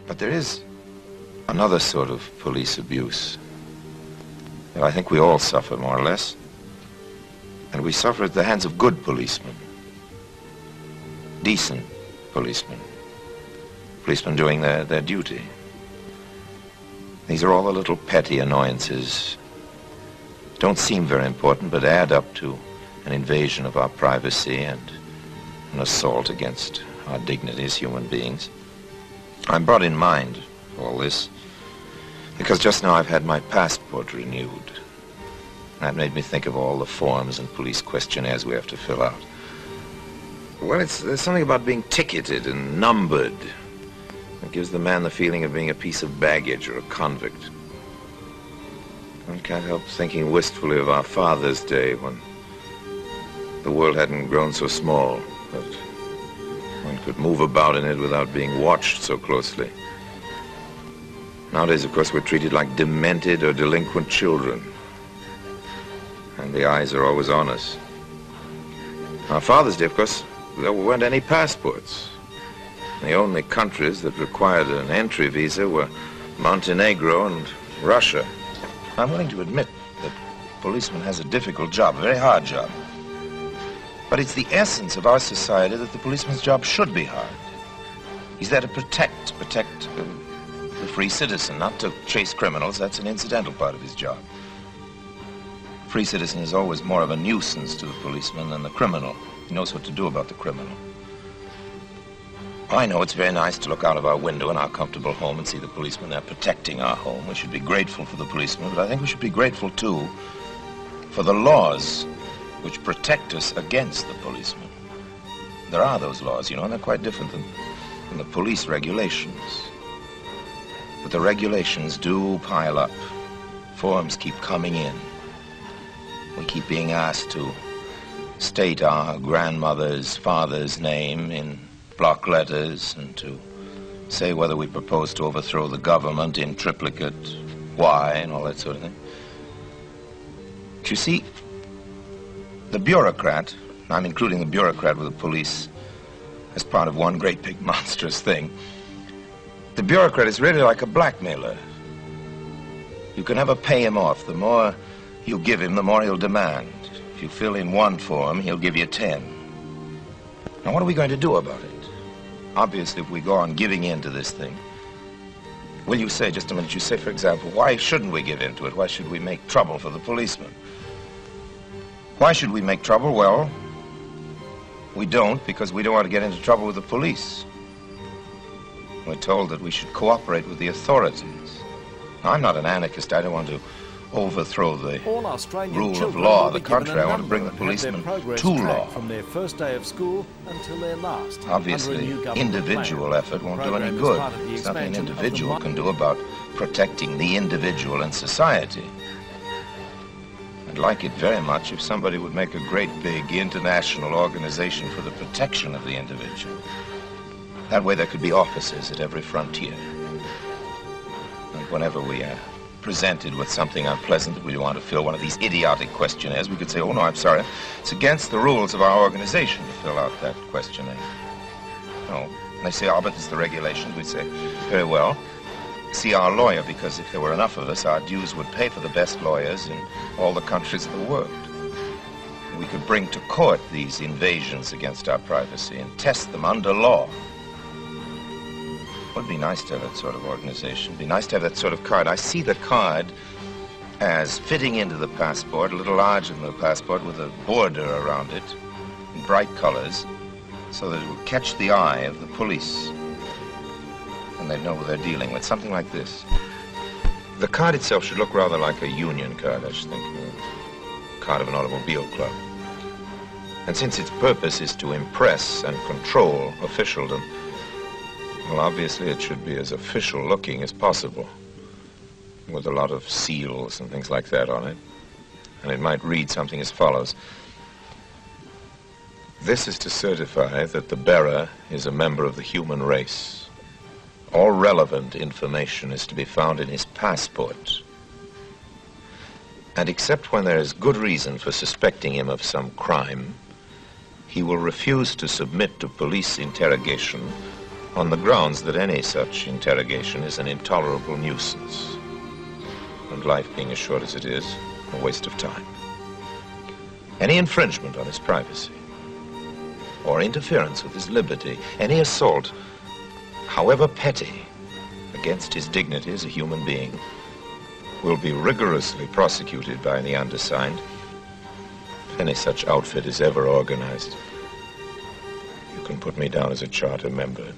But there is another sort of police abuse that I think we all suffer, more or less. And we suffer at the hands of good policemen. Decent policemen. Policemen doing their duty. These are all the little petty annoyances. Don't seem very important, but add up to an invasion of our privacy and an assault against our dignity as human beings. I'm brought in mind all this because just now I've had my passport renewed. That made me think of all the forms and police questionnaires we have to fill out. Well, there's something about being ticketed and numbered that gives the man the feeling of being a piece of baggage or a convict. One can't help thinking wistfully of our Father's Day when the world hadn't grown so small that one could move about in it without being watched so closely. Nowadays, of course, we're treated like demented or delinquent children. And the eyes are always on us. Our Father's Day, of course, there weren't any passports. The only countries that required an entry visa were Montenegro and Russia. I'm willing to admit that a policeman has a difficult job, a very hard job. But it's the essence of our society that the policeman's job should be hard. He's there to protect the free citizen, not to chase criminals. That's an incidental part of his job. The free citizen is always more of a nuisance to the policeman than the criminal. He knows what to do about the criminal. I know it's very nice to look out of our window in our comfortable home and see the policeman there protecting our home. We should be grateful for the policeman, but I think we should be grateful, too, for the laws which protect us against the policeman. There are those laws, you know, and they're quite different than the police regulations. But the regulations do pile up. Forms keep coming in. We keep being asked to state our grandmother's father's name in block letters and to say whether we propose to overthrow the government in triplicate, why, and all that sort of thing. But you see, the bureaucrat, I'm including the bureaucrat with the police as part of one great big monstrous thing, the bureaucrat is really like a blackmailer. You can never pay him off. The more you give him, the more he'll demand. If you fill in one form, he'll give you 10. Now, what are we going to do about it? Obviously, if we go on giving in to this thing, will you say, just a minute, you say, for example, why shouldn't we give in to it? Why should we make trouble for the policeman? Why should we make trouble? Well, we don't because we don't want to get into trouble with the police. We're told that we should cooperate with the authorities. Now, I'm not an anarchist. I don't want to overthrow the rule of law. On the contrary, I want to bring the policemen to law. From their first day of school until their last. Obviously, individual effort won't do any good. There's nothing an individual can do about protecting the individual in society. I'd like it very much if somebody would make a great big international organization for the protection of the individual. That way there could be officers at every frontier. And whenever we are presented with something unpleasant that we want to fill, one of these idiotic questionnaires, we could say, oh no, I'm sorry, it's against the rules of our organization to fill out that questionnaire. No. And they say, oh, but it's the regulations. We'd say, very well, see our lawyer, because if there were enough of us, our dues would pay for the best lawyers in all the countries of the world. We could bring to court these invasions against our privacy and test them under law. It would be nice to have that sort of organization. It'd be nice to have that sort of card. I see the card as fitting into the passport, a little larger than the passport, with a border around it in bright colors, so that it would catch the eye of the police and they'd know who they're dealing with. Something like this. The card itself should look rather like a union card, I should think. A card of an automobile club. And since its purpose is to impress and control officialdom, well, obviously it should be as official looking as possible, with a lot of seals and things like that on it. And it might read something as follows. This is to certify that the bearer is a member of the human race. All relevant information is to be found in his passport. And except when there is good reason for suspecting him of some crime, he will refuse to submit to police interrogation on the grounds that any such interrogation is an intolerable nuisance, and life being as short as it is, a waste of time. Any infringement on his privacy, or interference with his liberty, any assault, however petty, against his dignity as a human being, will be rigorously prosecuted by the undersigned. If any such outfit is ever organized, you can put me down as a charter member.